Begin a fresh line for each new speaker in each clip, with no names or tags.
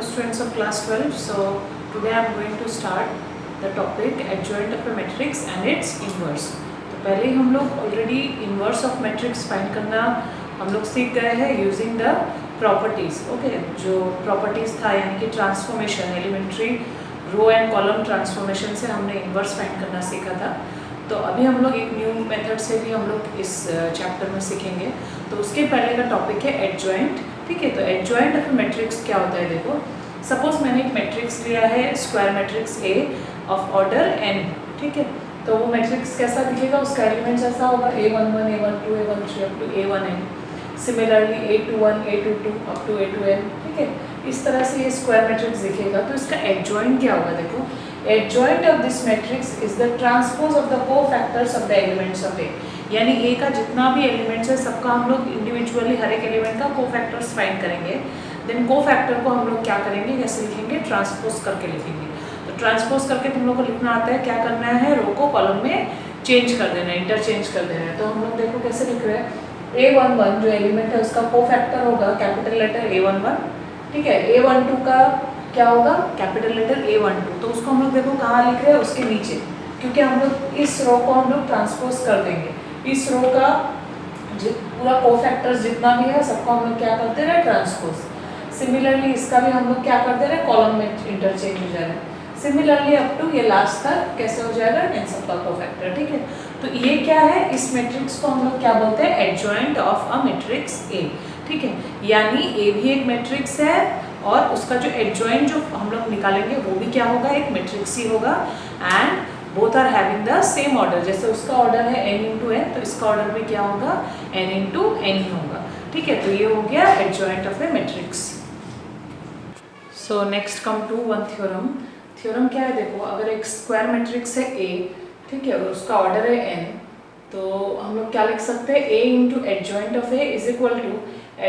students of class 12. So today I am going to start the topic adjoint of a matrix and its inverse. तो पहले ही हम लोग already inverse of matrix find करना हम लोग सीख गए हैं यूजिंग द प्रॉपर्टीज़. ओके, जो प्रॉपर्टीज़ था यानी कि transformation, elementary row and column transformation से हमने इन्वर्स फाइंड करना सीखा था. तो अभी हम लोग एक न्यू मेथड से भी हम लोग इस चैप्टर में सीखेंगे. तो उसके पहले का टॉपिक है एडजॉइंट. ठीक है, तो एडजॉइंट ऑफ मैट्रिक्स क्या होता है. देखो, सपोज मैंने एक मैट्रिक्स लिया है, square matrix A of order N. ठीक है, तो वो मैट्रिक्स कैसा दिखेगा, उसका एलिमेंट्स ऐसा होगा a11 a12 a13 up to a1n. Similarly a21 a22 up to a2n. ठीक है, इस तरह से ये स्क्वायर मैट्रिक्स दिखेगा. तो इसका एडजॉइंट क्या होगा. देखो, adjoint of this matrix is the transpose of the cofactors of the elements of A. यानी ए का जितना भी एलिमेंट्स है सबका हम लोग इंडिविजुअली हर एक एलिमेंट का कोफैक्टर्स फाइंड करेंगे. देन कोफैक्टर को हम लोग क्या करेंगे, कैसे लिखेंगे, ट्रांसपोज करके लिखेंगे. तो ट्रांसपोज करके तुम लोग को लिखना आता है. क्या करना है, रो को कॉलम में चेंज कर देना है, इंटरचेंज कर देना है. तो हम लोग देखो कैसे लिख रहे हैं. a11 जो एलिमेंट है उसका कोफैक्टर होगा कैपिटल लेटर a11. ठीक है, a12 का क्या होगा, कैपिटल लेटर a12. तो उसको हम लोग देखो कहाँ लिख रहे हैं, उसके नीचे, क्योंकि हम लोग इस रो को हम लोग ट्रांसपोज कर देंगे. इस रो का पूरा कोफैक्टर्स जितना भी है सबको हम लोग क्या करते रहे, ट्रांसपोज. सिमिलरली इसका भी हम लोग क्या करते रहे, कॉलम में इंटरचेंज हो जाएगा. सिमिलरली अप टू ये लास्ट तक कैसे हो जाएगा, इन सबका कोफैक्टर. ठीक है, तो ये क्या है, इस मैट्रिक्स को हम लोग क्या बोलते हैं, adjoint of a matrix A. ठीक है, यानी ए भी एक मैट्रिक्स है और उसका जो एडजॉइंट जो हम लोग निकालेंगे वो भी क्या होगा, एक मैट्रिक्स ही होगा. And both are having the same order. जैसे उसका ऑर्डर है n इंटू एन, तो इसका ऑर्डर भी क्या होगा, n इंटू एन ही होगा. ठीक है, तो ये हो गया adjoint of A matrix. So next come to one theorem. Theorem क्या है, देखो, अगर एक स्क्वायर मैट्रिक्स है A, ठीक है, और उसका ऑर्डर है n, तो हम लोग क्या लिख सकते हैं, A into adjoint of A is equal to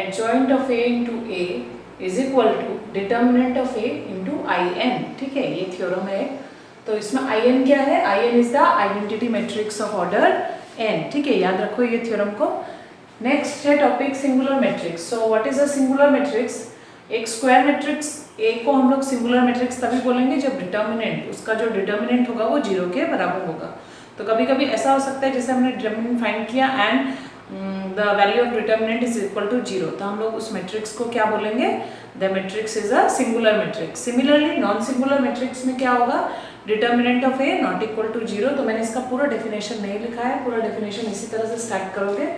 adjoint of A into A is equal to determinant of A into IN. ठीक है, ये थ्योरम है. तो इसमें IN क्या है, IN is the identity matrix of order n. ठीक है, याद रखो ये थ्योरम को. नेक्स्ट है topic singular matrix. So what is a singular matrix. एक स्क्वायर मैट्रिक्स ए को हम लोग सिंगुलर मैट्रिक्स तभी बोलेंगे जब डिटर्मिनेंट, उसका जो डिटर्मिनेंट होगा वो 0 के बराबर होगा. तो कभी कभी ऐसा हो सकता है जैसे हमने डिटर्मिनेंट फाइंड किया and the value of determinant is equal to 0, तो हम लोग उस मैट्रिक्स को क्या बोलेंगे, the matrix is a singular matrix. Similarly non singular matrix में क्या होगा, determinant of A not equal to 0. तो मैंने इसका पूरा डेफिनेशन नहीं लिखा है, पूरा डेफिनेशन इसी तरह से स्टार्ट करोगे.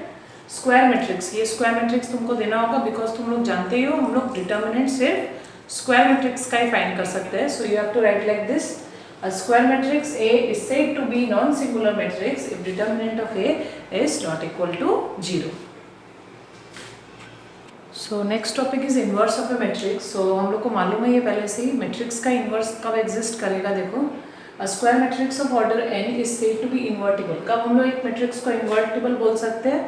स्क्वायर मैट्रिक्स, ये स्क्वायर मैट्रिक्स तुमको देना होगा बिकॉज तुम लोग जानते ही हो हम लोग डिटर्मिनेंट सिर्फ स्क्वायर मैट्रिक्स का ही फाइंड कर सकते हैं. So you have to write like this. A square matrix A is said to be non-singular matrix if determinant of A is not equal to 0. So next topic is inverse of a matrix. So हम लोग को मालूम है ये पहले से ही, matrix का inverse कब एग्जिस्ट करेगा. देखो, a square matrix of order n is said to be invertible. कब हम लोग एक मैट्रिक्स को इन्वर्टिबल बोल सकते हैं,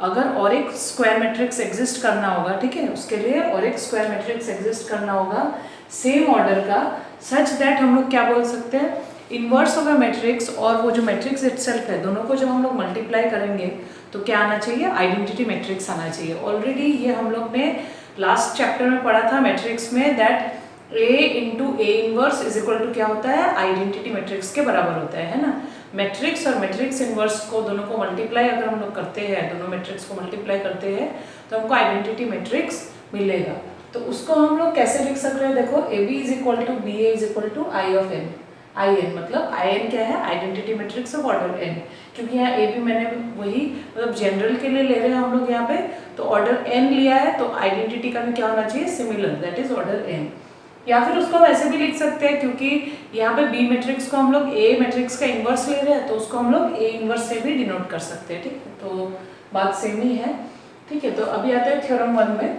अगर और एक स्क्वायर मैट्रिक्स एग्जिस्ट करना होगा. ठीक है, उसके लिए और एक स्क्वायर मैट्रिक्स एग्जिस्ट करना होगा सेम ऑर्डर का, सच दैट हम लोग क्या बोल सकते हैं, इन्वर्स ऑफ अ मैट्रिक्स और वो जो मैट्रिक्स इटसेल्फ है दोनों को जब हम लोग मल्टीप्लाई करेंगे तो क्या आना चाहिए, आइडेंटिटी मैट्रिक्स आना चाहिए. ऑलरेडी ये हम लोग ने लास्ट चैप्टर में पढ़ा था मैट्रिक्स में, that A into A inverse is equal to क्या होता है, आइडेंटिटी मैट्रिक्स के बराबर होता है ना. मैट्रिक्स और मैट्रिक्स इनवर्स को दोनों को मल्टीप्लाई अगर हम लोग करते हैं, दोनों मैट्रिक्स को मल्टीप्लाई करते हैं तो हमको आइडेंटिटी मैट्रिक्स मिलेगा. तो उसको हम लोग कैसे लिख सकते हैं, देखो, A B is equal to B A is equal to I of N. I N मतलब आई एन क्या है, identity matrix of order N. क्योंकि यहाँ ए बी मैंने वही मतलब जनरल के लिए ले रहे हैं हम लोग यहाँ पे, तो ऑर्डर एन लिया है तो आइडेंटिटी का भी क्या होना चाहिए, similar, that is order N. या फिर उसको वैसे भी लिख सकते हैं क्योंकि यहाँ पे बी मैट्रिक्स को हम लोग ए मैट्रिक्स का इन्वर्स ले रहे हैं तो उसको हम लोग ए इन्वर्स से भी डिनोट कर सकते हैं. ठीक है, तो बात सेम ही है. ठीक है, तो अभी आते हैं थ्योरम 1 में.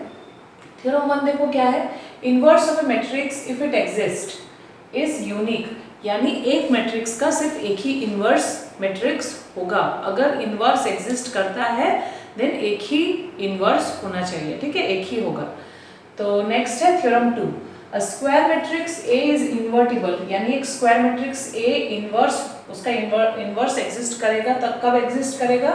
थ्योरम 1 देखो क्या है, inverse of a matrix if it exist is unique. यानी एक मैट्रिक्स का सिर्फ एक ही इन्वर्स मैट्रिक्स होगा. अगर इन्वर्स एग्जिस्ट करता है देन एक ही इन्वर्स होना चाहिए. ठीक है, एक ही होगा. तो नेक्स्ट है theorem 2. A square matrix A is invertible. यानी एक स्क्वायर मैट्रिक्स A इन्वर्स, उसका इन्वर्स एग्जिस्ट करेगा. तब कब एग्जिस्ट करेगा,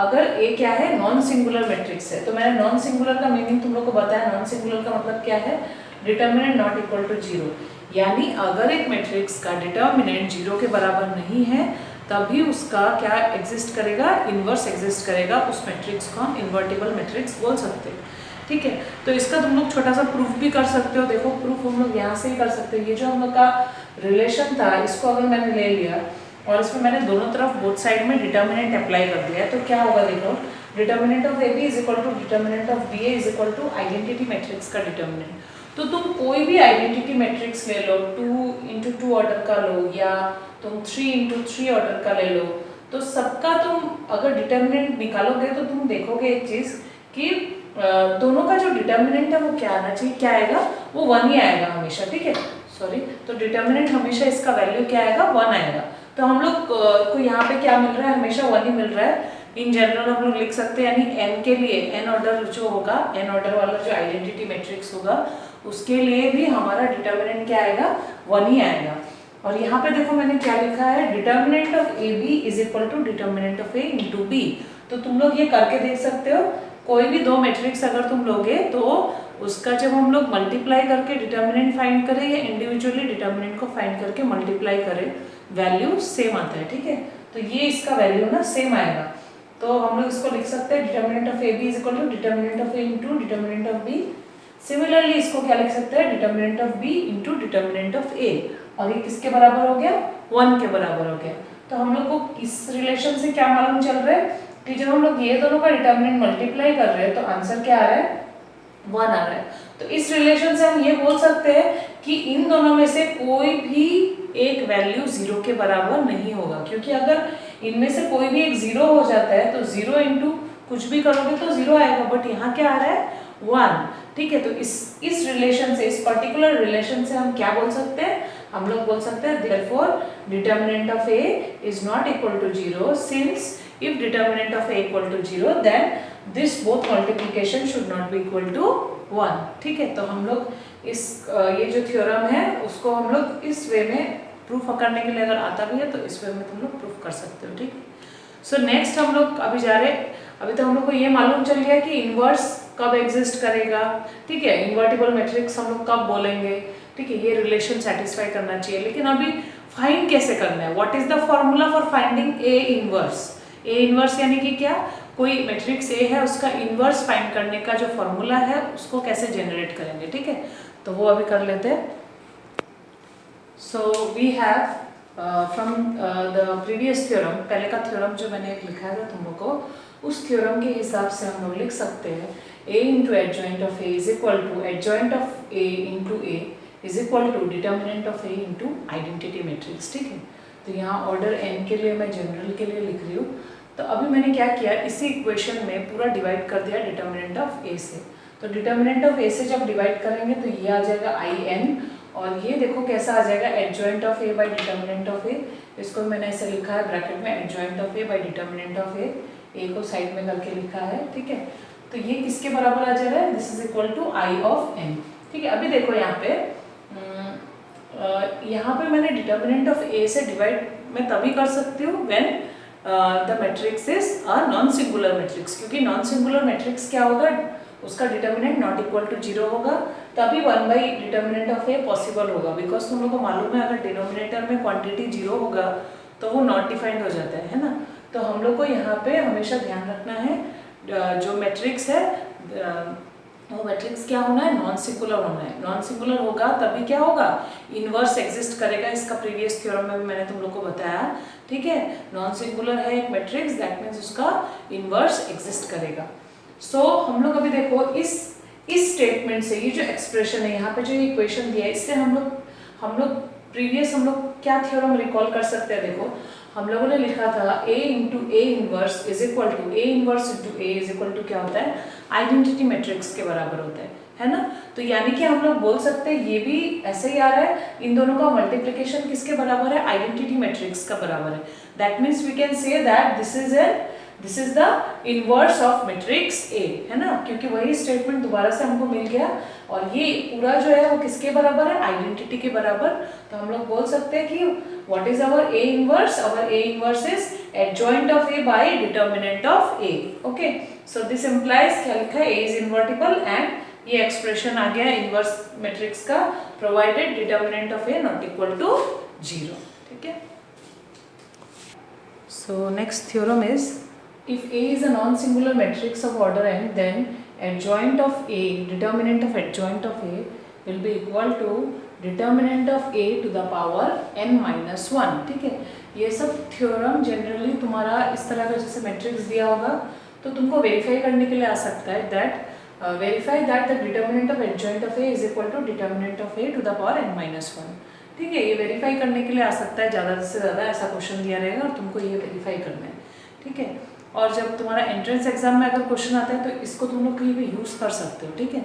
अगर A क्या है, नॉन सिंगुलर मैट्रिक्स है. तो मैंने नॉन सिंगुलर का मीनिंग तुम लोग को बताया. नॉन सिंगुलर का मतलब क्या है, डिटर्मिनेंट नॉट इक्वल टू 0, यानी अगर एक मैट्रिक्स का डिटर्मिनेंट 0 के बराबर नहीं है तभी उसका क्या एग्जिस्ट करेगा, इन्वर्स एग्जिस्ट करेगा। उस मैट्रिक्स को हम इन्वर्टिबल मैट्रिक्स बोल सकते हैं। ठीक है, तो इसका तुम लोग छोटा सा प्रूफ भी कर सकते हो। देखो प्रूफ हम लोग यहाँ से ही कर सकते हैं। ये जो हम लोग का रिलेशन था इसको अगर मैंने ले लिया और इसमें मैंने दोनों तरफ बोथ साइड में डिटर्मिनेंट अप्लाई कर दिया तो क्या होगा, देखो determinant of A B is equal to determinant of B A is equal to identity matrix का डिटर्मिनेंट। तो तुम कोई भी आइडेंटिटी मैट्रिक्स ले लो, 2 × 2 ऑर्डर का लो या तुम 3 × 3 ऑर्डर का ले लो, तो सबका तुम अगर डिटर्मिनेंट निकालोगे तो तुम देखोगे एक चीज कि दोनों का जो डिटर्मिनेंट है वो क्या आना चाहिए, क्या आएगा, वो 1 ही आएगा हमेशा। ठीक है, सॉरी, तो डिटर्मिनेंट हमेशा इसका वैल्यू क्या आएगा, 1 आएगा। तो हम लोग को यहाँ पे क्या मिल रहा है, हमेशा 1 ही मिल रहा है। इन जनरल हम लोग लिख सकते हैं, यानी n के लिए n ऑर्डर जो होगा, n ऑर्डर वाला जो आइडेंटिटी मैट्रिक्स होगा उसके लिए भी हमारा डिटर्मिनेंट क्या आएगा, 1 ही आएगा। और यहाँ पे देखो मैंने क्या लिखा है, determinant of A B is equal to determinant of A into B. तो तुम लोग ये करके देख सकते हो, कोई भी दो मैट्रिक्स अगर तुम लोगे तो उसका जब हम लोग मल्टीप्लाई करके डिटर्मिनेंट फाइंड करें या इंडिविजुअली डिटर्मिनेंट को फाइंड करके मल्टीप्लाई करें, वैल्यू सेम आता है। ठीक है, तो ये इसका वैल्यू ना सेम आएगा। तो हम लोग इसको लिख सकते हैं determinant of A B is equal to determinant of A into determinant of B. Similarly इसको क्या लिख सकते हैं, determinant of B into determinant of A, और ये किसके बराबर हो गया, 1 के बराबर हो गया। तो हम लोग को इस रिलेशन से क्या मालूम चल रहा है कि जब हम लोग ये दोनों का डिटर्मिनेंट मल्टीप्लाई कर रहे हैं तो आंसर क्या आ रहा है, 1 आ रहा है। तो इस रिलेशन से हम ये बोल सकते हैं कि इन दोनों में से कोई भी एक वैल्यू 0 के बराबर नहीं होगा, क्योंकि अगर इनमें से कोई भी एक 0 हो जाता है तो 0 इंटू कुछ भी करोगे तो 0 आएगा, बट यहाँ क्या आ रहा है, 1। ठीक है, तो इस रिलेशन से, इस पर्टिकुलर रिलेशन से हम क्या बोल सकते हैं, हम लोग बोल सकते हैं therefore determinant of a is not equal to 0 since if determinant of a equal to 0 then this both multiplication should not be equal to 1। ठीक है, तो हम लोग इस ये जो थ्योरम है उसको हम लोग इस वे में प्रूफ करने के लिए अगर आता भी है तो इस वे में तुम लोग प्रूफ कर सकते हो। ठीक है, सो नेक्स्ट हम लोग अभी जा रहे, अभी तो हम लोग को ये मालूम चल गया कि इन्वर्स कब एग्जिस्ट करेगा। ठीक है, इन्वर्टिबल मैट्रिक्स हम लोग कब बोलेंगे। ठीक है, ये रिलेशन सेटिस्फाई करना चाहिए, लेकिन अभी फाइंड कैसे करना है, what is the formula for finding A inverse. A inverse यानी कि क्या, कोई मैट्रिक्स ए है उसका इनवर्स फाइंड करने का जो फॉर्मूला है उसको कैसे जनरेट करेंगे। ठीक है, तो वो अभी कर लेते हैं। So we have from the previous theorem, पहले का थ्योरम जो मैंने एक लिखा था तुम लोग को, उस थ्योरम के हिसाब से हम लोग लिख सकते हैं a into adjoint of A is equal to adjoint of A into A is equal to determinant of A into identity matrix. ठीक है, तो यहाँ ऑर्डर n के लिए मैं जनरल के लिए लिख रही हूँ। तो अभी मैंने क्या किया, इसी इक्वेशन में पूरा डिवाइड कर दिया डिटर्मिनेंट ऑफ ए से। तो डिटर्मिनेंट ऑफ ए से जब डिवाइड करेंगे तो ये आ जाएगा in, और ये देखो कैसा आ जाएगा, adjoint of A by determinant of A. इसको मैंने ऐसे लिखा है ब्रैकेट में, adjoint of A by determinant of A को साइड में करके लिखा है। ठीक है, तो ये किसके बराबर आ जा रहा है, this is equal to I of n। ठीक है, अभी देखो यहाँ पे मैंने डिटर्मिनेंट ऑफ ए से डिवाइड मैं तभी कर सकती हूँ when the matrix is a non singular matrix, क्योंकि नॉन सिंगुलर मैट्रिक्स क्या होगा, उसका डिटर्मिनेंट नॉट इक्वल टू 0 होगा, तभी 1 by determinant of a possible होगा। बिकॉज तुम लोग को मालूम है अगर डिनोमिनेटर में क्वांटिटी 0 होगा तो वो नॉट डिफाइंड हो जाता है ना। तो हम लोग को यहाँ पे हमेशा ध्यान रखना है जो मैट्रिक्स है वो मैट्रिक्स क्या होना है, नॉन सिंगुलर होना है। नॉन सिंगुलर होगा तभी क्या होगा, इनवर्स एग्जिस्ट करेगा। इसका प्रीवियस थ्योरम में भी मैंने तुम लोग को बताया। ठीक है, नॉन सिंगुलर है एक मैट्रिक्स, दैट मीन्स उसका इनवर्स एग्जिस्ट करेगा। सो हम लोग अभी देखो इस स्टेटमेंट से, ये जो एक्सप्रेशन है यहाँ पे जो इक्वेशन दिया है, इससे हम लोग प्रीवियस हम लोग क्या थ्योरम रिकॉल कर सकते हैं। देखो हम लोगों ने लिखा था a into A inverse is equal to A inverse into A is equal to क्या होता है, आइडेंटिटी मैट्रिक्स के बराबर होता है ना। तो यानी कि हम लोग बोल सकते हैं ये भी ऐसे ही आ रहा है, इन दोनों का मल्टीप्लिकेशन किसके बराबर है, आइडेंटिटी मैट्रिक्स का बराबर है। That means we can say that this is the inverse of matrix A, है ना, क्योंकि वही स्टेटमेंट दोबारा से हमको मिल गया। और ये पूरा जो है वो किसके बराबर है, आइडेंटिटी के बराबर। तो हम लोग बोल सकते हैं कि what is our A inverse, our A inverse is adjoint of A by determinant of A. Okay, so this implies क्या लिखा है, ए इज इन्वर्टिबल एंड ये एक्सप्रेशन आ गया इनवर्स मैट्रिक्स का, provided determinant of A not equal to 0। ठीक है, so next theorem is if A is a non-singular matrix of order n, then adjoint of A, determinant of adjoint of A will be equal to determinant of A to the power n minus 1। ठीक है, ये सब theorem generally तुम्हारा इस तरह का जैसे matrix दिया होगा तो तुमको वेरीफाई करने के लिए आ सकता है that verify that the determinant of adjoint of A is equal to determinant of A to the power n minus 1। ठीक है, ये वेरीफाई करने के लिए आ सकता है, ज़्यादा से ज़्यादा ऐसा क्वेश्चन दिया रहेगा और तुमको ये वेरीफाई करना है। ठीक है, और जब तुम्हारा एंट्रेंस एग्जाम में अगर क्वेश्चन आता है तो इसको तुम लोग कहीं भी यूज़ कर सकते हो। ठीक है,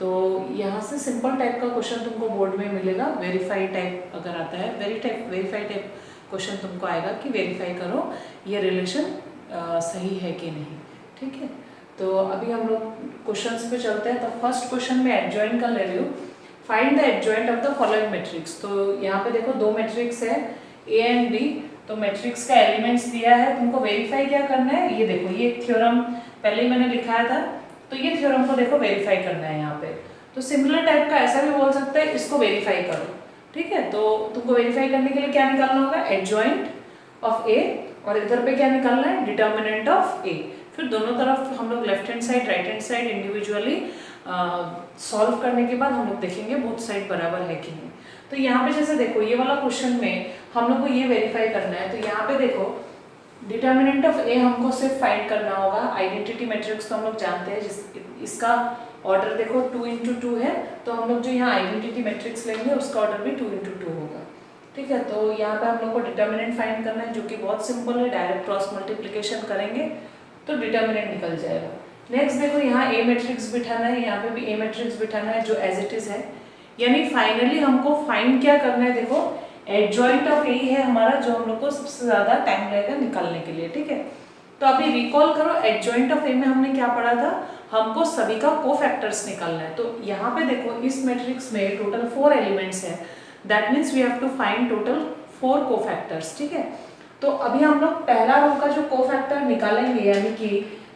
तो यहाँ से सिंपल टाइप का क्वेश्चन तुमको बोर्ड में मिलेगा, वेरीफाई टाइप अगर आता है वेरीफाई टाइप क्वेश्चन तुमको आएगा कि वेरीफाई करो ये रिलेशन सही है कि नहीं। ठीक है, तो अभी हम लोग क्वेश्चंस पे चलते हैं। तो फर्स्ट क्वेश्चन में एडजॉइंट का ले रही हूँ, find the adjoint of the following matrix. तो यहाँ पे देखो दो मैट्रिक्स है ए एंड बी, तो मैट्रिक्स का एलिमेंट्स दिया है, तुमको वेरीफाई क्या करना है। ये देखो ये थ्योरम पहले ही मैंने लिखाया था, तो ये थ्योरम को देखो वेरीफाई करना है यहाँ पे। तो सिमिलर टाइप का ऐसा भी बोल सकते हैं, इसको वेरीफाई करो। ठीक है, तो तुमको वेरीफाई करने के लिए क्या निकालना होगा, एडजॉइंट ऑफ ए, और इधर पे क्या निकालना है, डिटर्मिनेंट ऑफ ए। फिर दोनों तरफ हम लोग left hand side right hand side individually solve करने के बाद हम लोग देखेंगे बोथ साइड बराबर है कि नहीं। तो यहाँ पे जैसे देखो ये वाला क्वेश्चन में हम लोग को ये वेरीफाई करना है, तो यहाँ पे देखो डिटर्मिनेंट ऑफ ए हमको सिर्फ फाइंड करना होगा। आइडेंटिटी मैट्रिक्स तो हम लोग जानते हैं, इसका ऑर्डर देखो 2 into 2 है, तो हम लोग जो यहाँ आइडेंटिटी मैट्रिक्स लेंगे उसका ऑर्डर भी 2 into 2 होगा। ठीक है, तो यहाँ पे हम लोग को डिटर्मिनेंट फाइंड करना है, जो कि बहुत सिंपल है, डायरेक्ट क्रॉस मल्टीप्लिकेशन करेंगे तो डिटर्मिनेंट निकल जाएगा। नेक्स्ट देखो यहाँ ए मैट्रिक्स बिठाना है, यहाँ पे भी ए मैट्रिक्स बिठाना है जो एज इट इज है, यानी फाइनली हमको फाइंड क्या करना है, देखो एडजॉइंट ऑफ ए है हमारा, जो हम लोग को सबसे ज्यादा टाइम लगेगा निकालने के लिए। ठीक है, तो अभी रिकॉल करो एडजॉइंट ऑफ ए में हमने क्या पढ़ा था, हमको सभी का कोफैक्टर्स निकालना है। तो यहाँ पे देखो इस मैट्रिक्स में टोटल 4 एलिमेंट्स है, that means we have to find total 4 cofactors. ठीक है, तो अभी हम लोग पहला रो का जो कोफैक्टर निकालेंगे, यानी कि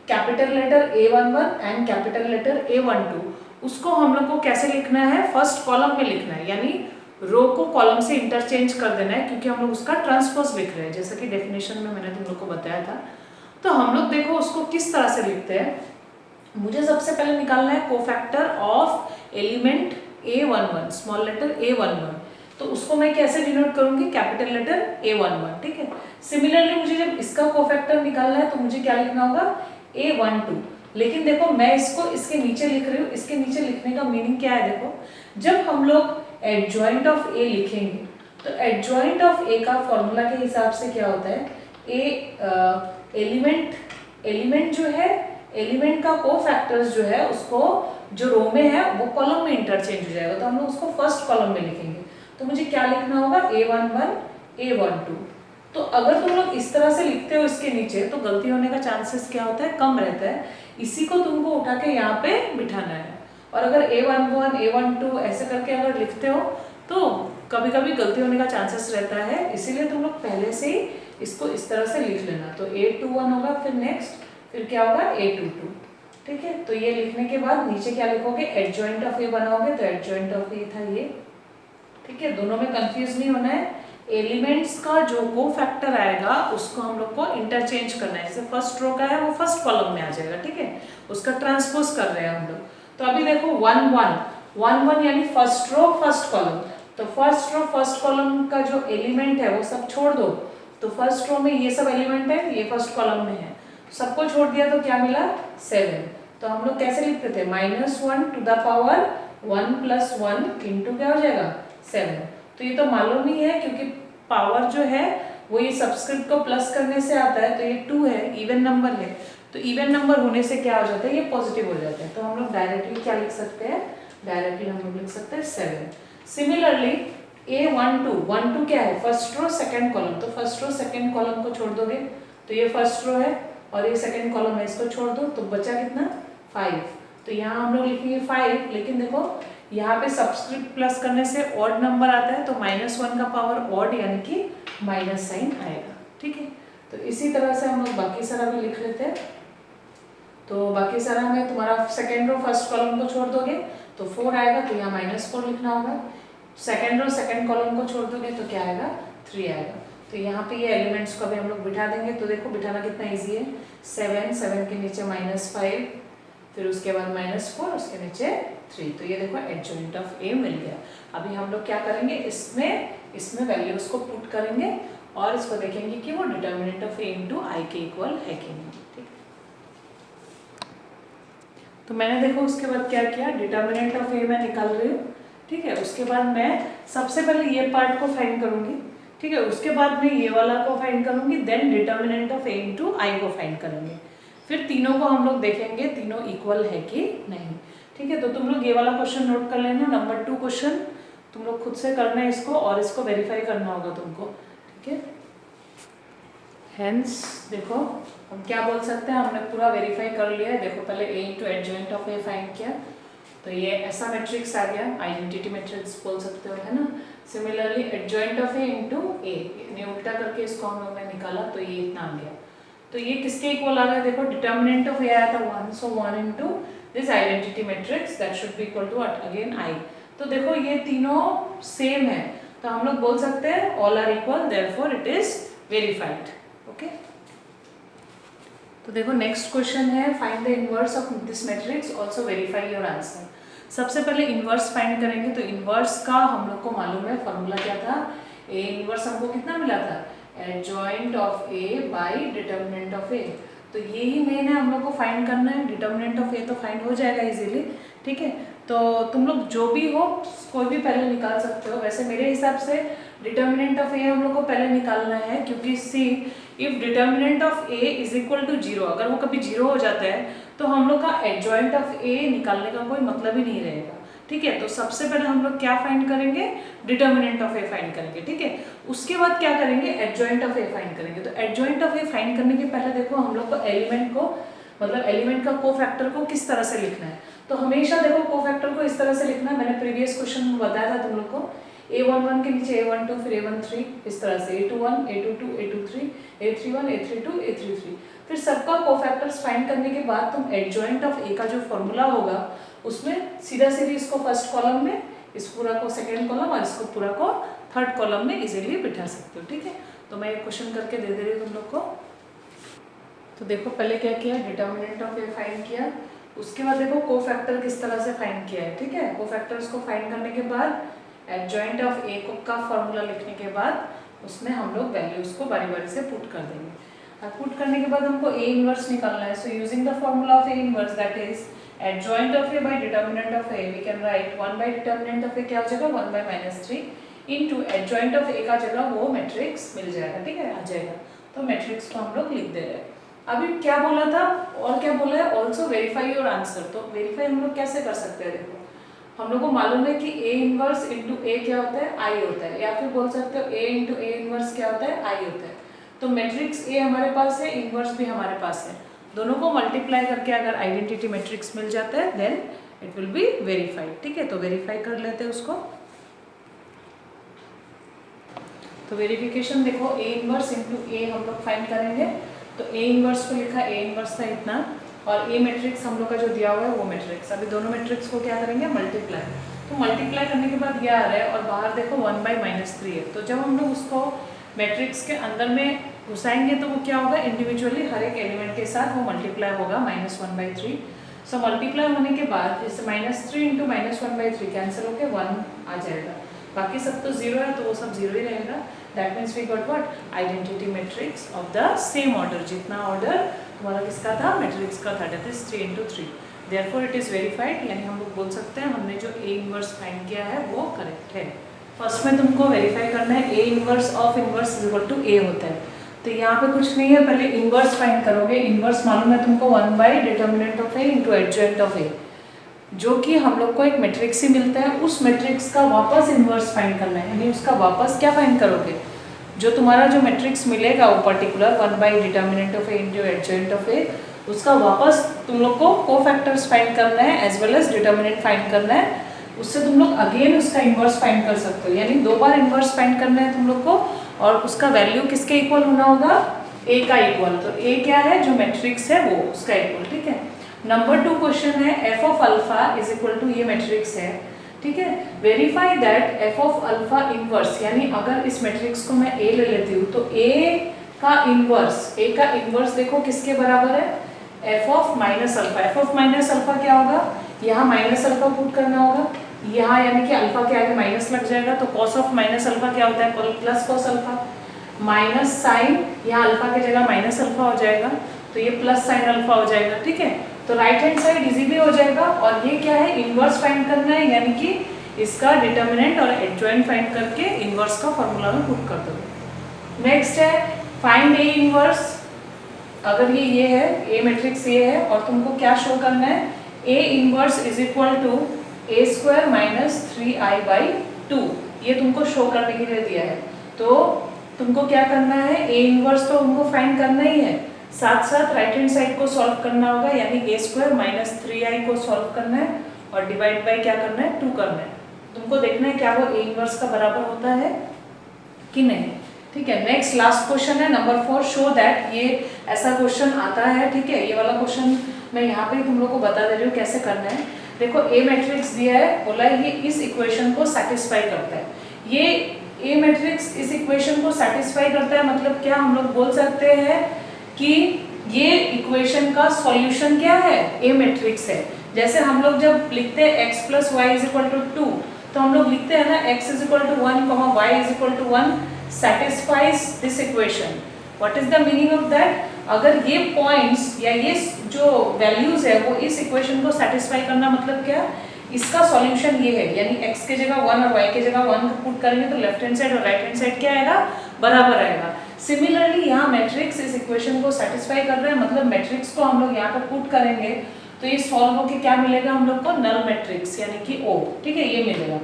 capital letter A11 and capital letter A12, उसको हम लोग को कैसे लिखना है, फर्स्ट कॉलम में लिखना है, यानी रो को कॉलम से इंटरचेंज कर देना है, क्योंकि हम लोग उसका ट्रांसपोज लिख रहे हैं, जैसा कि डेफिनेशन में मैंने तुम लोग को बताया था। तो हम लोग देखो उसको किस तरह से लिखते हैं। मुझे सबसे पहले निकालना है cofactor of element A11, small letter A11, तो उसको मैं कैसे डिनोट करूंगी, कैपिटल लेटर A11। ठीक है, सिमिलरली मुझे जब इसका कोफैक्टर निकालना है तो मुझे क्या लिखना होगा, A12। लेकिन देखो मैं इसको इसके नीचे लिख रही हूँ, इसके नीचे लिखने का मीनिंग क्या है, देखो जब हम लोग एडजॉइंट ऑफ ए लिखेंगे तो एडजॉइंट ऑफ ए का फॉर्मूला के हिसाब से क्या होता है, एलिमेंट जो है, एलिमेंट का कोफैक्टर्स जो है उसको जो रो में है वो कॉलम में इंटरचेंज हो जाएगा, तो हम लोग उसको फर्स्ट कॉलम में लिखेंगे। तो मुझे क्या लिखना होगा, A11 A12। तो अगर तुम लोग इस तरह से लिखते हो इसके नीचे तो गलती होने का चांसेस क्या होता है, कम रहता है। इसी को तुमको उठा के यहाँ पे बिठाना है, और अगर A11 A12 ऐसे करके अगर लिखते हो तो कभी कभी गलती होने का चांसेस रहता है, इसीलिए तुम लोग पहले से ही इसको इस तरह से लिख लेना। तो A21 होगा, फिर नेक्स्ट फिर क्या होगा A22। ठीक है, तो ये लिखने के बाद नीचे क्या लिखोगे, एडजॉइंट ऑफ ए बनाओगे, तो एडजॉइंट ऑफ ए था ये। ठीक है, दोनों में कंफ्यूज नहीं होना है, एलिमेंट्स का जो कोफैक्टर आएगा उसको हम लोग को इंटरचेंज करना है, जैसे फर्स्ट रो का है वो फर्स्ट कॉलम में आ जाएगा। ठीक है, उसका ट्रांसपोज कर रहे हैं हम लोग। तो अभी देखो 1 1 1 1 यानी फर्स्ट रो फर्स्ट कॉलम, तो फर्स्ट रो फर्स्ट कॉलम का जो एलिमेंट है वो सब छोड़ दो, तो फर्स्ट रो में ये सब एलिमेंट है, ये फर्स्ट कॉलम में है, सबको छोड़ दिया तो क्या मिला 7। तो हम लोग कैसे लिखते थे, -1 टू द पावर 1 + 1 इंटू क्या हो जाएगा 7। तो ये तो मालूम ही है, क्योंकि पावर जो है वो ये सबस्क्रिप्ट को प्लस करने से आता है, तो ये 2 है, इवन नंबर है, तो इवन नंबर होने से क्या हो जाता है, ये पॉजिटिव हो जाता है। तो हम लोग डायरेक्टली क्या लिख सकते हैं, डायरेक्टली हम लोग लिख सकते हैं 7। सिमिलरली A12 क्या है, फर्स्ट रो सेकंड कॉलम, तो फर्स्ट रो सेकंड कॉलम को छोड़ दोगे तो ये फर्स्ट रो है और ये सेकंड कॉलम है, इसको छोड़ दो तो बचा कितना 5। तो यहाँ हम लोग लिखेंगे 5, लेकिन देखो यहाँ पे सबस्क्रिप्ट प्लस करने से ऑड नंबर आता है, तो -1 का पावर ऑड यानी कि माइनस साइन आएगा। ठीक है, तो इसी तरह से हम लोग बाकी सारा भी लिख लेते हैं। तो बाकी सारा में तुम्हारा सेकेंड रो फर्स्ट कॉलम को छोड़ दोगे तो 4 आएगा, तो यहाँ -4 लिखना होगा। सेकेंड रो सेकेंड कॉलम को छोड़ दोगे तो क्या आएगा, 3 आएगा। तो यहाँ पे ये एलिमेंट्स को अभी हम लोग बिठा देंगे। तो देखो बिठाना कितना इजी है, 7 के नीचे -5, फिर उसके बाद -4, उसके नीचे 3। तो ये देखो एडजॉइंट ऑफ ए मिल गया। अभी हम लोग क्या करेंगे, इसमें वैल्यूज को पुट करेंगे और इसको देखेंगे कि वो डिटर्मिनेंट ऑफ ए इंटू आई के इक्वल है कि नहीं। ठीक, तो मैंने देखो उसके बाद क्या किया, डिटर्मिनेंट ऑफ ए मैं निकाल रही हूँ। ठीक है, उसके बाद मैं सबसे पहले ये पार्ट को फाइंड करूंगी। ठीक है, उसके बाद मैं ये वाला को फाइंड करूंगी, then determinant of A into I को फाइंड करेंगे। फिर तीनों को हम लोग देखेंगे तीनों इक्वल है कि नहीं। ठीक है, तो तुम लोग ये वाला क्वेश्चन नोट कर लेना, नंबर 2 क्वेश्चन तुम लोग खुद से करना है इसको, और इसको वेरीफाई करना होगा तुमको। ठीक है, हेंस देखो हम क्या बोल सकते हैं, हमने पूरा वेरीफाई कर लिया है। देखो पहले A into adjoint of A find किया, तो ये ऐसा मैट्रिक्स आ गया, आइडेंटिटी मैट्रिक्स बोल सकते हो, है ना। Similarly adjoint of A into A, यानी उल्टा करके इसको हम लोग ने निकाला तो ये इतना आ गया। तो ये किसके इक्वल आ गया, देखो डिटर्मिनेंट ऑफ ए आया था 1, so 1 into this identity matrix that should be equal to what, again I. तो देखो ये तीनों सेम है, तो हम लोग बोल सकते हैं all are equal, therefore it is verified. Okay, तो देखो नेक्स्ट क्वेश्चन है, find the inverse of this matrix, also verify your answer. सबसे पहले इनवर्स फाइंड करेंगे, तो इनवर्स का हम लोग को मालूम है फॉर्मूला क्या था, ए इनवर्स हमको कितना मिला था, adjoint of A by determinant of A. तो यही मेन है, हम लोग को फाइंड करना है। डिटर्मिनेंट ऑफ ए तो फाइंड हो जाएगा इजीली। ठीक है, तो तुम लोग जो भी हो कोई भी पहले निकाल सकते हो। वैसे मेरे हिसाब से डिटर्मिनेंट ऑफ ए हम लोग को पहले निकालना है, क्योंकि see if determinant of A is equal to 0, अगर वो कभी 0 हो जाता है तो हम लोग का एडजॉइंट ऑफ ए निकालने का कोई मतलब ही नहीं रहेगा। ठीक है, तो सबसे पहले हम लोग क्या फाइंड करेंगे, डिटर्मिनेंट ऑफ ए फाइंड करेंगे। ठीक है, उसके बाद क्या करेंगे, एडजॉइंट ऑफ ए फाइंड करेंगे। तो एडजॉइंट ऑफ ए फाइंड करने के पहले देखो हम लोग को एलिमेंट को, मतलब एलिमेंट का कोफैक्टर को किस तरह से लिखना है। तो हमेशा देखो कोफैक्टर को इस तरह से लिखना है, मैंने प्रीवियस क्वेश्चन में बताया था तुम लोग को, a11 के नीचे a12, फिर a13, इस तरह से a21, a22, a23, a31, a32, a33। फिर सबका कोफैक्टर्स फाइंड करने के बाद तुम एडजॉइंट ऑफ ए का जो फॉर्मूला होगा उसमें सीधा सीधी इसको फर्स्ट कॉलम में, इस पूरा को सेकेंड कॉलम और इसको पूरा को थर्ड कॉलम में इजीली बिठा सकते हो। ठीक है, तो मैं एक क्वेश्चन करके दे दे रही हूँ तुम लोग को। तो देखो पहले क्या किया, डिटर्मिनेंट ऑफ ए फाइंड किया, उसके बाद देखो कोफैक्टर किस तरह से फाइंड किया है। ठीक है, कोफैक्टर्स को फाइंड करने के बाद एडजॉइंट ऑफ ए का फॉर्मूला लिखने के बाद उसमें हम लोग वैल्यूज को बारी बारी से पुट कर देंगे। और पुट करने के बाद हमको ए इनवर्स निकालना है। So using the formula of A inverse, that is adjoint of A by determinant of A, we can write 1 by determinant of A क्या हो जाएगा, 1 by -3 into adjoint of A का जगह वो मैट्रिक्स मिल जाएगा। ठीक है, आ जाएगा। तो मैट्रिक्स को हम लोग लिख दे रहे हैं। अभी क्या बोला था और क्या बोला है, ऑल्सो वेरीफाई योर आंसर। तो वेरीफाई हम लोग कैसे कर सकते हैं, देखो हम लोग को मालूम है कि ए इनवर्स इंटू ए क्या होता है, आई होता है, या फिर बोल सकते हो ए इंटू ए इनवर्स क्या होता है, आई होता है। तो मैट्रिक्स ए हमारे पास है, इनवर्स भी हमारे पास है, दोनों को मल्टीप्लाई करके अगर आइडेंटिटी मैट्रिक्स मिल जाता है then it will be verified. ठीक है, तो वेरीफाई कर लेते हैं उसको। तो वेरिफिकेशन देखो, ए इनवर्स इंटू ए हम लोग फाइंड करेंगे। तो ए इनवर्स को लिखा, ए इनवर्स था इतना, और ए मैट्रिक्स हम लोग का जो दिया हुआ है वो मैट्रिक्स। अभी दोनों मैट्रिक्स को क्या करेंगे, मल्टीप्लाई। तो मल्टीप्लाई करने के बाद यह आ रहा है और बाहर देखो 1 बाय -3 है। तो जब हम लोग उसको मैट्रिक्स के अंदर में घुसाएंगे तो वो क्या होगा, इंडिविजुअली हर एक एलिमेंट के साथ वो मल्टीप्लाई होगा -1/3। सो मल्टीप्लाई होने के बाद इस -3 इंटू -1/3 कैंसिल होकर 1 आ जाएगा। बाकी सब तो 0 है तो वो सब 0 ही रहेगा। That means we got what, identity matrix of the same order, जितना ऑर्डर तुम्हारा किसका था, मैट्रिक्स का था, that is 3 into 3। Therefore it is verified, यानी हम लोग बोल सकते हैं हमने जो ए इनवर्स फाइंड किया है वो करेक्ट है। फर्स्ट में तुमको वेरीफाई करना है, A inverse of inverse is equal to A होता है। तो यहाँ पे कुछ नहीं है, पहले इनवर्स फाइंड करोगे। इनवर्स मालूम है तुमको 1 by determinant of A into adjoint of A, जो कि हम लोग को एक मैट्रिक्स ही मिलता है। उस मैट्रिक्स का वापस इनवर्स फाइंड करना है, यानी उसका वापस क्या फाइंड करोगे, जो तुम्हारा जो मैट्रिक्स मिलेगा वो particular 1 by determinant of A into adjoint of A, उसका वापस तुम लोग को कोफैक्टर्स फाइंड करना है as well as determinant find करना है। उससे तुम लोग अगेन उसका इनवर्स फाइंड कर सकते हो, यानी 2 बार इनवर्स फाइंड करना है तुम लोग को, और उसका वैल्यू किसके इक्वल होना होगा, ए का इक्वल। तो ए क्या है, जो मैट्रिक्स है वो उसका इक्वल। ठीक है, नंबर 2 क्वेश्चन है F of alpha is equal to, ये मैट्रिक्स है, ठीक है, verify that F of alpha inverse, यानी अगर इस मैट्रिक्स को मैं ए ले लेती हूँ तो ए का इनवर्स देखो किसके बराबर है, F of minus alpha. F of minus alpha क्या होगा, यहाँ माइनस अल्फा पुट करना होगा, यहाँ यानी कि अल्फा के आगे माइनस लग जाएगा, तो कॉस ऑफ माइनस अल्फा क्या होता है, plus cos alpha, minus sine, यहाँ अल्फा की जगह माइनस अल्फा हो जाएगा, तो ये प्लस साइन अल्फा हो जाएगा, ठीक है। तो राइट हैंड साइड इजीली हो जाएगा, और ये क्या है, इनवर्स फाइंड करना है, यानी कि इसका डिटर्मिनेंट और एडजॉइंट फाइंड करके इनवर्स का फॉर्मूला में पुट कर दो। नेक्स्ट है फाइंड ए इनवर्स। अगर ये है, ए मैट्रिक्स ये है, और तुमको क्या शो करना है, A inverse is equal to A square minus 3i/2, ये तुमको शो करने के लिए दिया है। तो तुमको क्या करना है, ए इनवर्स तो तुमको फाइंड करना ही है, साथ साथ राइट हैंड साइड को सॉल्व करना होगा, यानी ए स्क्वायर माइनस 3i को सॉल्व करना है और डिवाइड बाय क्या करना है, 2 करना है। तुमको देखना है क्या वो ए इनवर्स का बराबर होता है कि नहीं, ठीक है। नेक्स्ट लास्ट क्वेश्चन है नंबर 4, शो दैट, ये ऐसा क्वेश्चन आता है, ठीक है, ये वाला क्वेश्चन मैं यहाँ पे तुम लोग को बता दे रही हूँ कैसे करना है। देखो ए मैट्रिक्स दिया है, बोला है ये इस इक्वेशन को सेटिस्फाई करता है, ये ए मैट्रिक्स इस इक्वेशन को सेटिस्फाई करता है, मतलब क्या हम लोग बोल सकते हैं कि ये इक्वेशन का सॉल्यूशन क्या है, ए मैट्रिक्स है। जैसे हम लोग जब लिखते हैं x plus Y is equal to 2, तो हम लोग लिखते हैं ना x is equal to 1, y is equal to 1 satisfies this equation. What is the meaning of that? अगर ये पॉइंट्स या ये जो वैल्यूज है वो इस इक्वेशन को सेटिस्फाई करना, मतलब क्या, इसका सॉल्यूशन ये है, यानी x के जगह 1 और y के जगह 1 पुट करेंगे तो लेफ्ट हैंड साइड और राइट हैंड साइड क्या आएगा, बराबर आएगा। सिमिलरली यहाँ मैट्रिक्स इस इक्वेशन को सेटिस्फाई कर रहा है, मतलब मैट्रिक्स को हम लोग यहाँ पर पुट करेंगे तो ये सॉल्व होके क्या मिलेगा हम लोग को, नल मैट्रिक्स यानी कि O, ठीक है, ये मिलेगा।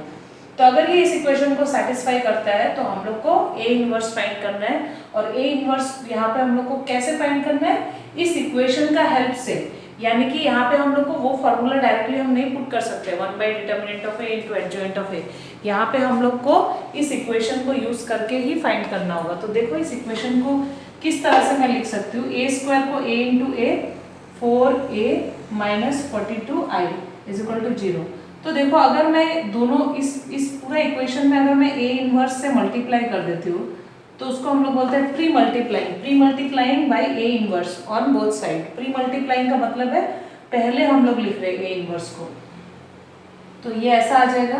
तो अगर ये इस इक्वेशन को सेटिस्फाई करता है तो हम लोग को ए इनवर्स फाइंड करना है, और ए इनवर्स यहाँ पे हम लोग को कैसे फाइंड करना है, इस इक्वेशन का हेल्प से, यानी कि यहाँ पे हम लोग को वो फॉर्मूला डायरेक्टली हम नहीं पुट कर सकते determinant of A into adjoint of A, यहाँ पे हम लोग को इस इक्वेशन को यूज करके ही फाइंड करना होगा। तो देखो इस इक्वेशन को किस तरह से मैं लिख सकती हूँ, ए स्क्वायर को a into A 4a minus 42i is equal to 0। तो देखो अगर मैं दोनों इस पूरा इक्वेशन में अगर मैं ए इनवर्स से मल्टीप्लाई कर देती हूँ तो उसको हम लोग बोलते हैं pre multiplying by A inverse on both side. Pre multiplying का मतलब है पहले हम लोग लिख रहे हैं ए इनवर्स को, तो ये ऐसा आ जाएगा,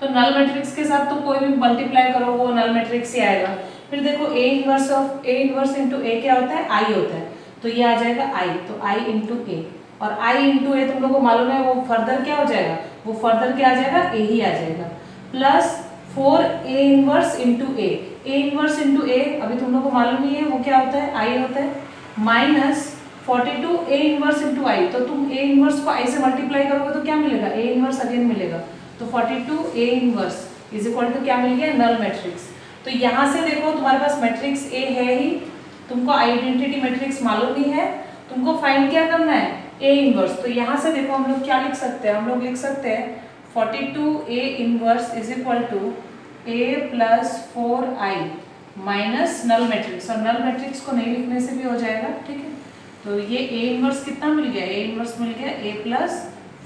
तो नल मैट्रिक्स के साथ तो कोई भी मल्टीप्लाई करो वो नल मैट्रिक्स ही आएगा। फिर देखो ए इनवर्स इंटू ए क्या होता है, आई होता है, तो ये आ जाएगा आई, तो आई इंटू ए, और आई इंटू ए तुम लोग को मालूम है वो फर्दर क्या हो जाएगा, वो फर्दर क्या आ जाएगा, ए ही आ जाएगा, plus 4a inverse into A inverse into A अभी तुम लोग को मालूम नहीं है वो क्या होता है, आई होता है, माइनस 42a इनवर्स इंटू आई, तो तुम ए इनवर्स को आई से मल्टीप्लाई करोगे तो क्या मिलेगा, ए इनवर्स अगेन मिलेगा, तो 42a inverse is equal to क्या मिल गया, नल मैट्रिक्स। तो यहाँ से देखो तुम्हारे पास मैट्रिक्स ए है ही, तुमको आइडेंटिटी मैट्रिक्स मालूम नहीं है, तुमको फाइंड क्या करना है, ए इनवर्स। तो यहाँ से देखो हम लोग क्या लिख सकते हैं, हम लोग लिख सकते हैं 42a inverse is equal to a plus 4i minus null matrix, और नल मैट्रिक्स को नहीं लिखने से भी हो जाएगा, ठीक है। तो ये a इनवर्स कितना मिल गया, a इनवर्स मिल गया a plus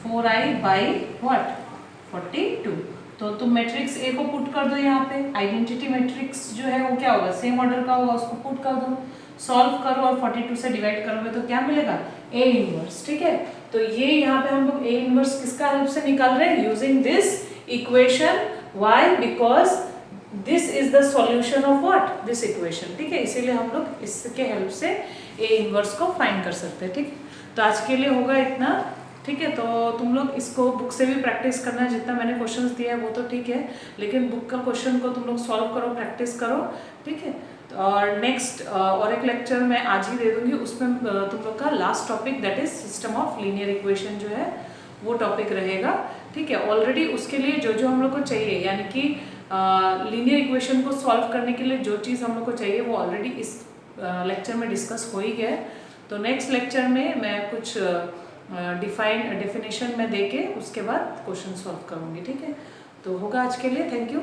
4i by what 42। तो तुम मैट्रिक्स ए को पुट कर दो यहाँ पे, आइडेंटिटी मैट्रिक्स जो है वो क्या होगा, सेम ऑर्डर का होगा, उसको पुट कर दो, सॉल्व करो और 42 से डिवाइड करोगे तो क्या मिलेगा, ए इनवर्स, ठीक है। तो ये यहाँ पे हम लोग ए इनवर्स किसका हेल्प से निकाल रहे हैं, using this equation, why, because this is the solution of what, this equation, ठीक है, इसीलिए हम लोग इसके हेल्प से ए इनवर्स को फाइंड कर सकते हैं, ठीक है। तो आज के लिए होगा इतना, ठीक है। तो तुम लोग इसको बुक से भी प्रैक्टिस करना है, जितना मैंने क्वेश्चंस दिया है वो तो ठीक है, लेकिन बुक का क्वेश्चन को तुम लोग सॉल्व करो, प्रैक्टिस करो, ठीक है। और नेक्स्ट और एक लेक्चर मैं आज ही दे दूंगी, उसमें तुम लोग का last topic that is system of linear equation जो है वो टॉपिक रहेगा, ठीक है। ऑलरेडी उसके लिए जो जो हम लोग को चाहिए, यानी कि लीनियर इक्वेशन को सॉल्व करने के लिए जो चीज़ हम लोग को चाहिए वो ऑलरेडी इस लेक्चर में डिस्कस हो ही गया है। तो नेक्स्ट लेक्चर में मैं कुछ डेफिनेशन में देके उसके बाद क्वेश्चन सॉल्व करूँगी, ठीक है। तो होगा आज के लिए, थैंक यू।